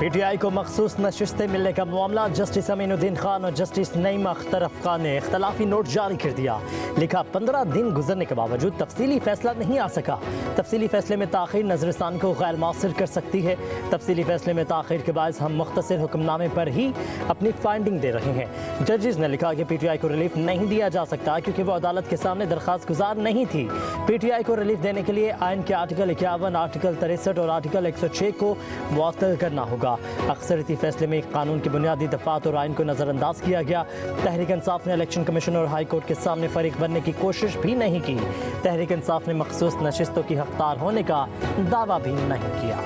PTI को मखसूस नशिस्तें मिलने का मामला, जस्टिस अमीनुद्दीन खान और जस्टिस नईम अख्तर खान ने इख्तलाफी नोट जारी कर दिया। लिखा 15 दिन गुजरने के बावजूद तफसीली फैसला नहीं आ सका। तफसीली फैसले में ताख़ीर नजरसानी को गैर मौसर कर सकती है। तफसीली फैसले में ताख़ीर के बायस हम मुख्तसर हुक्मनामे पर ही अपनी फाइंडिंग दे रहे हैं। जजेस ने लिखा कि पीटीआई को रिलीफ नहीं दिया जा सकता क्योंकि वो अदालत के सामने दरख्वास्त गुजार नहीं थी। पीटीआई को रिलीफ देने के लिए आइन के आर्टिकल 51, आर्टिकल 63 और आर्टिकल 106 को मुअत्तल करना होगा। अक्सरियती फैसले में कानून की बुनियादी दफात और आइन को नज़रअंदाज किया गया। तहरीक इंसाफ ने इलेक्शन कमीशन और हाई कोर्ट के सामने फरीक बनने की कोशिश भी नहीं की। तहरीक इंसाफ ने मखसूस नशिस्तों की हकदार होने का दावा भी नहीं किया।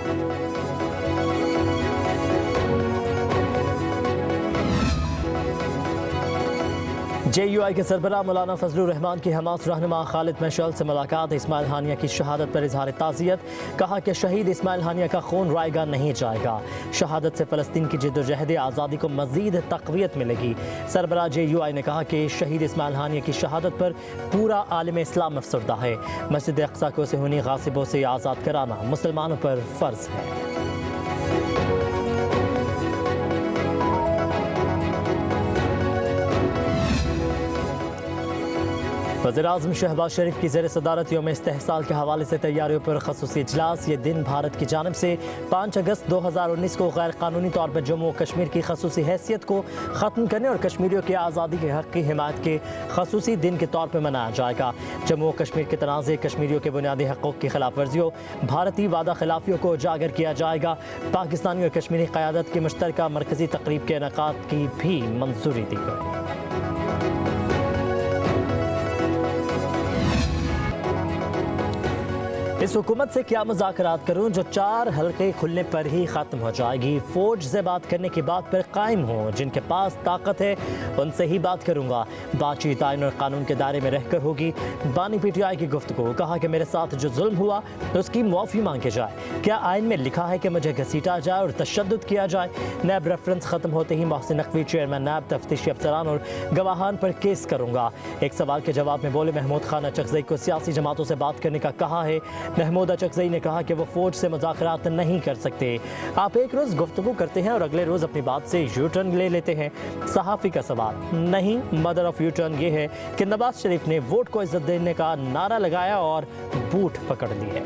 JUI के सरबराह मौलाना फजलुर रहमान की हमास रहनुमा खालिद मशअल से मुलाकात। इस्माइल हानिया की शहादत पर इजहार ताज़ियत। कहा कि शहीद इस्माइल हानिया का खून रायगा नहीं जाएगा। शहादत से फ़लस्तीन की जिद्दोजहद आज़ादी को मज़ीद तक़वियत मिलेगी। सरबराह JUI ने कहा कि शहीद इस्माइल हानिया की शहादत पर पूरा आलम इस्लाम अफसरदा है। मस्जिद अक़सा को सेहूनी गासिबों से आज़ाद कराना मुसलमानों पर फ़र्ज़ है। वज़ीर-ए-आज़म शहबाज शरीफ की ज़ेर सदारत यौम इस्तेहसाल के हवाले से तैयारियों पर ख़ुसूसी इजलास। ये दिन भारत की जानिब से 5 अगस्त 2019 को गैर कानूनी तौर पर जम्मू और कश्मीर की ख़ुसूसी हैसियत को ख़त्म करने और कश्मीरियों की आज़ादी के हक़ की हिमायत के ख़ुसूसी दिन के तौर पर मनाया जाएगा। जम्मू और कश्मीर के तनाज़े, कश्मीरियों के बुनियादी हक़ूक़ की खिलाफ वर्जियों, भारतीय वादा खिलाफियों को उजागर किया जाएगा। पाकिस्तानी और कश्मीरी क़यादत की मुश्तरका मरकज़ी तक़रीब के इनेकाद की भी मंजूरी दी गई। इस हुकूमत से क्या मुज़ाकरात करूं जो 4 हल्के खुलने पर ही ख़त्म हो जाएगी। फौज से बात करने की बात पर कायम हूँ। जिनके पास ताकत है उनसे ही बात करूंगा। बातचीत आइन और कानून के दायरे में रहकर होगी। बानी PTI की गुफ्तगू। कहा कि मेरे साथ जो जुल्म हुआ उसकी मुआफ़ी मांगे जाए। क्या आइन में लिखा है कि मुझे घसीटा जाए और तशद्दुद किया जाए। नैब रेफरेंस ख़त्म होते ही मोहसिन नकवी चेयरमैन नैब, तफ्तीशी अफसरान और गवाहान पर केस करूंगा। एक सवाल के जवाब में बोले महमूद खान अचकज़ई को सियासी जमातों से बात करने का कहा है। महमूद अचकज़ई ने कहा कि वो फौज से मुज़ाकरात नहीं कर सकते। आप एक रोज़ गुफ्तगू करते हैं और अगले रोज़ अपनी बात से यू टर्न ले लेते हैं। सहाफ़ी का सवाल नहीं, मदर ऑफ यू टर्न ये है कि नवाज शरीफ ने वोट को इज्जत देने का नारा लगाया और बूट पकड़ लिए।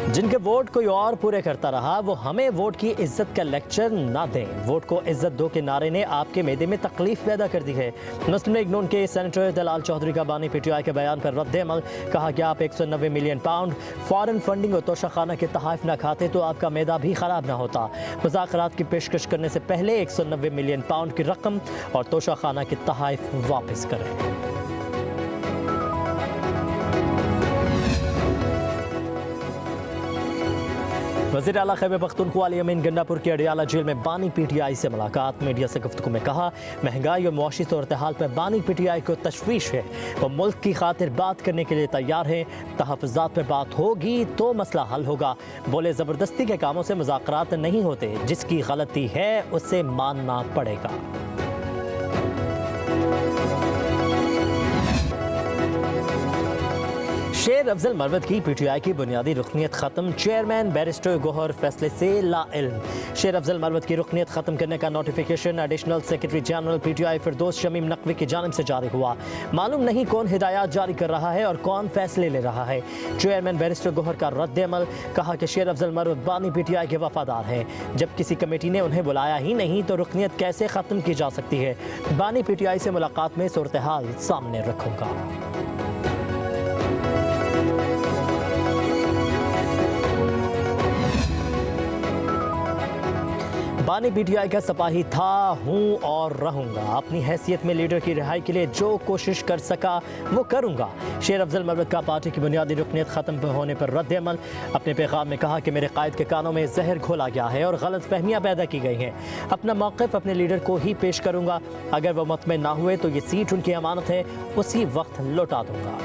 जिनके वोट कोई और पूरे करता रहा वो हमें वोट की इज्जत का लेक्चर ना दें। वोट को इज्जत दो के नारे ने आपके मैदे में तकलीफ पैदा कर दी है। मुस्लिम लीग नून के सेनेटर दलाल चौधरी का बानी PTI के बयान पर रद्द अमल। कहा कि आप 190 मिलियन पाउंड फॉरेन फंडिंग और तोशाखाना के तहाइफ ना खाते तो आपका मैदा भी खराब ना होता। मुज़ाकरात की पेशकश करने से पहले 190 मिलियन पाउंड की रकम और तोशाखाना के तहाइफ वापस करें। वज़ीर आला खैबर पख्तूनख्वा अली अमीन गंडापुर के अडियाला जेल में बानी PTI से मुलाकात। मीडिया से गुफ्तगू में कहा महंगाई और मुआशी सूरत हाल पर बानी PTI को तशवीश है। वो मुल्क की खातिर बात करने के लिए तैयार हैं। तहफ़्फ़ुज़ात पर बात होगी तो मसला हल होगा। बोले ज़बरदस्ती के कामों से मुज़ाकरात नहीं होते। जिसकी गलती है उसे मानना पड़ेगा। शेर अफजल मरवत की PTI की बुनियादी रुकनीत ख़त्म। चेयरमैन बैरिस्टर गौहर फैसले से लाइल्म। शेर अफजल मरवत की रुकनीत ख़त्म करने का notification additional secretary general PTI फिरदौस शमीम नकवी की जानिब से जारी हुआ। मालूम नहीं कौन हिदायत जारी कर रहा है और कौन फैसले ले रहा है। चेयरमैन बैरिस्टर गौहर का रद्द अमल। कहा कि शेर अफजल मरवत बानी PTI के वफादार हैं। जब किसी कमेटी ने उन्हें बुलाया ही नहीं तो रुकनीत कैसे ख़त्म की जा सकती है। बानी PTI से मुलाकात में सूरत हाल सामने रखूँगा। बानी PTI का सिपाही था, हूँ और रहूँगा। अपनी हैसियत में लीडर की रिहाई के लिए जो कोशिश कर सका वो करूँगा। शेर अफजल मरवत का पार्टी की बुनियादी रुकनीत ख़त्म होने पर रद्द अमल। अपने पैगाम में कहा कि मेरे कायद के कानों में जहर घोला गया है और गलत फहमियाँ पैदा की गई हैं। अपना मौक़िफ़ अपने लीडर को ही पेश करूँगा। अगर वो मुतमईन ना हुए तो ये सीट उनकी अमानत है, उसी वक्त लौटा दूँगा।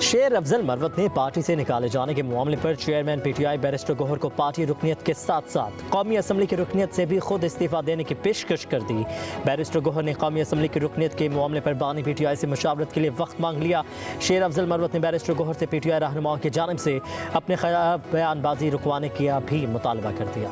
शेर अफजल मरवत ने पार्टी से निकाले जाने के मामले पर चेयरमैन पीटीआई बैरिस्टर गौहर को पार्टी रुकनियत के साथ साथ कौमी असम्बली की रुकनियत से भी खुद इस्तीफा देने की पेशकश कर दी। बैरिस्टर गौहर ने कौमी असम्बली की रुकनियत के मामले पर बानी पीटीआई से मुशावरत के लिए वक्त मांग लिया। शेर अफजल मरवत ने बैरिस्टर गौहर से पीटीआई रहनुमाओं की जानिब से अपने खिलाफ बयानबाजी रुकवाने का भी मुतालबा कर दिया।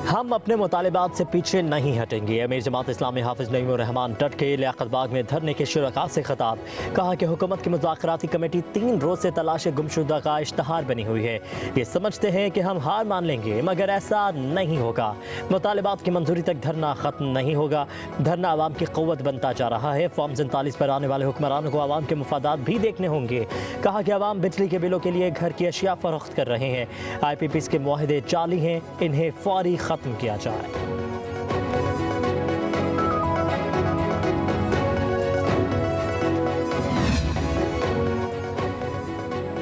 हम अपने मुतालिबात से पीछे नहीं हटेंगे। अमीर जमात इस्लामी हाफिज नईमुर रहमान डट के लियाकत बाग में धरने के शुरका से खिताब। कहा कि हुकूमत की मुज़ाकराती कमेटी 3 रोज़ से तलाश गुमशुदा का इश्तहार बनी हुई है। ये समझते हैं कि हम हार मान लेंगे, मगर ऐसा नहीं होगा। मुतालिबात की मंजूरी तक धरना ख़त्म नहीं होगा। धरना आवाम की क़ुव्वत बनता जा रहा है। फॉर्म 47 पर आने वाले हुक्मरानों को आवाम के मुफादात भी देखने होंगे। कहा कि आवाम बिजली के बिलों के लिए घर की अशिया फरोख्त कर रहे हैं। IPPs के मुआहदे जाली हैं, इन्हें फौरी ख़त्म किया जाए।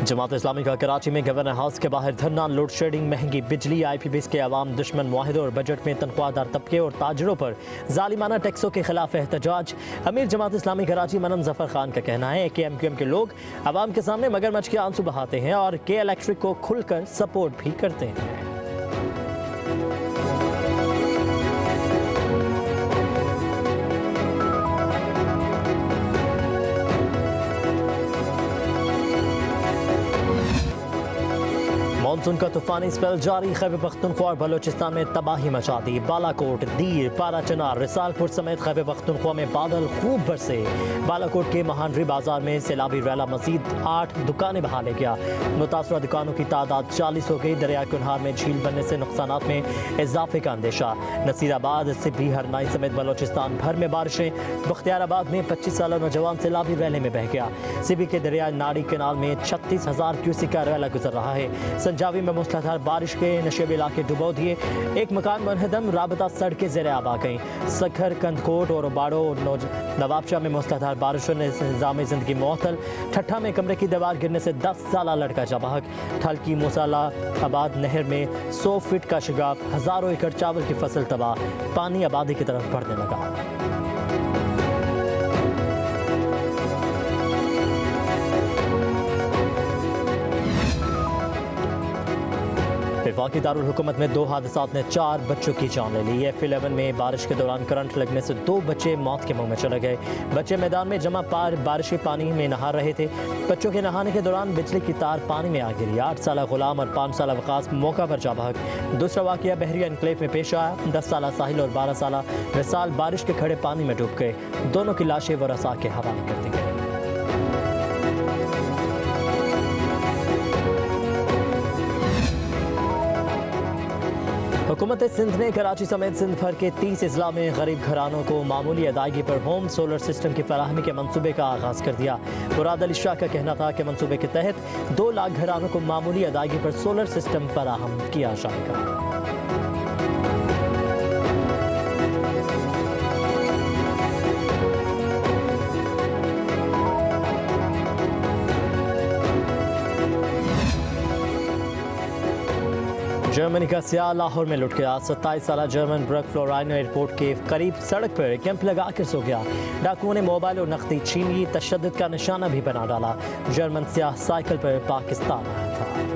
जमात इस्लामी का कराची में गवर्नर हाउस के बाहर धरना। लोड शेडिंग, महंगी बिजली, IPPs के अवाम दुश्मन मुआहदों और बजट में तनख्वाहदार तबके और ताजरों पर जालिमाना टैक्सों के खिलाफ एहतजाज। अमीर जमात इस्लामी कराची मनन जफर खान का कहना है कि MQM के लोग अवाम के सामने मगरमच्छ के आंसू बहाते हैं और के इलेक्ट्रिक को खुलकर सपोर्ट भी करते हैं। मानसून का तूफानी स्पेल जारी। खैबर पख्तूनख्वा और बलोचिस्तान में तबाही मचा दी। बालाकोट, दीर, पारा चनार, रिसालपुर समेत खैबर पख्तूनख्वा में बादल खूब बरसे। बालाकोट के महानरी बाजार में सैलाबी रैला मजीद 8 दुकानें बहा ले गया। मुतासरा दुकानों की तादाद 40 हो गई। दरिया कुनहार में झील बनने से नुकसानात में इजाफे का अंदेशा। नसीराबाद, सिब्बी, हरनाई समेत बलोचिस्तान भर में बारिशें। बख्तियाराबाद में 25 साल नौजवान सैलाबी रैले में बह गया। सिब्बी के दरिया नाड़ी कैनाल में 36,000 क्यूसिक का रैला गुजर रहा है। पंजाबी में मूसलाधार बारिश के नशेबी इलाके डुबो दिए। एक मकान मुनहदम, राबता सड़कें ज़ेरे आब आ गईं। सखर, कंदकोट और बाड़ो नवाबशाह में मूसलाधार बारिशों ने निज़ाम ज़िंदगी मुअत्तल। ठट्ठा में कमरे की दीवार गिरने से 10 साला लड़का जबाहक। ठल की मूसाला आबाद नहर में 100 फीट का शिगाफ। हज़ारों एकड़ चावल की फसल तबाह। पानी आबादी की तरफ बढ़ने लगा। वफाकी दारुल हुकूमत में 2 हादसात ने 4 बच्चों की जान ले ली है। F11 में बारिश के दौरान करंट लगने से 2 बच्चे मौत के मुंह में चले गए। बच्चे मैदान में जमा बारिशी पानी में नहा रहे थे। बच्चों के नहाने के दौरान बिजली की तार पानी में आ गिरी। 8 साला गुलाम और 5 साला वकास मौका पर जा भाग। दूसरा वाकया बहरिया एनक्लेव में पेश आया। 10 साला साहिल और 12 साला विसाल बारिश के खड़े पानी में डूब गए। दोनों की लाशें वरसा के हवाले कर दी गई। हुकूमत सिंध ने कराची समेत सिंध भर के 30 अजला में गरीब घरानों को मामूली अदायगी पर होम सोलर सिस्टम की फराहमी के मंसूबे का आगाज़ कर दिया। मुराद अली शाह का कहना था कि मंसूबे के तहत 2 लाख घरानों को मामूली अदायगी पर सोलर सिस्टम फराहम किया जाएगा। जर्मनी का सियाह लाहौर में लुट गया। 27 साला जर्मन ब्रक फ्लोराइनो एयरपोर्ट के करीब सड़क पर कैंप लगाकर सो गया। डाकुओं ने मोबाइल और नकदी छीन ली। तशद्दुद का निशाना भी बना डाला। जर्मन सियाह साइकिल पर पाकिस्तान आया था।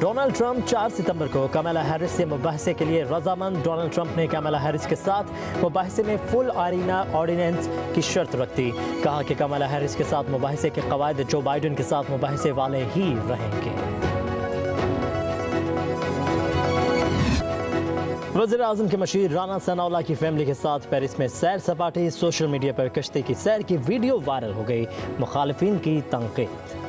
डोनाल्ड ट्रंप 4 सितंबर को कमला हैरिस से मुबाहसे के लिए रजामंद। डोनाल्ड ट्रंप ने कमला हैरिस के साथ मुबाहसे में फुल आरीना ऑर्डिनेंस की शर्त रख दी। कहा कि कमला हैरिस के साथ मुबाहसे के कवायद जो बाइडेन के साथ मुबाहसे वाले ही रहेंगे। वज़ीर आज़म के मशीर राना सनाउल्लाह की फैमिली के साथ पेरिस में सैर सपाटे। सोशल मीडिया पर कश्ती की सैर की वीडियो वायरल हो गई। मुखालिफिन की तनकीद।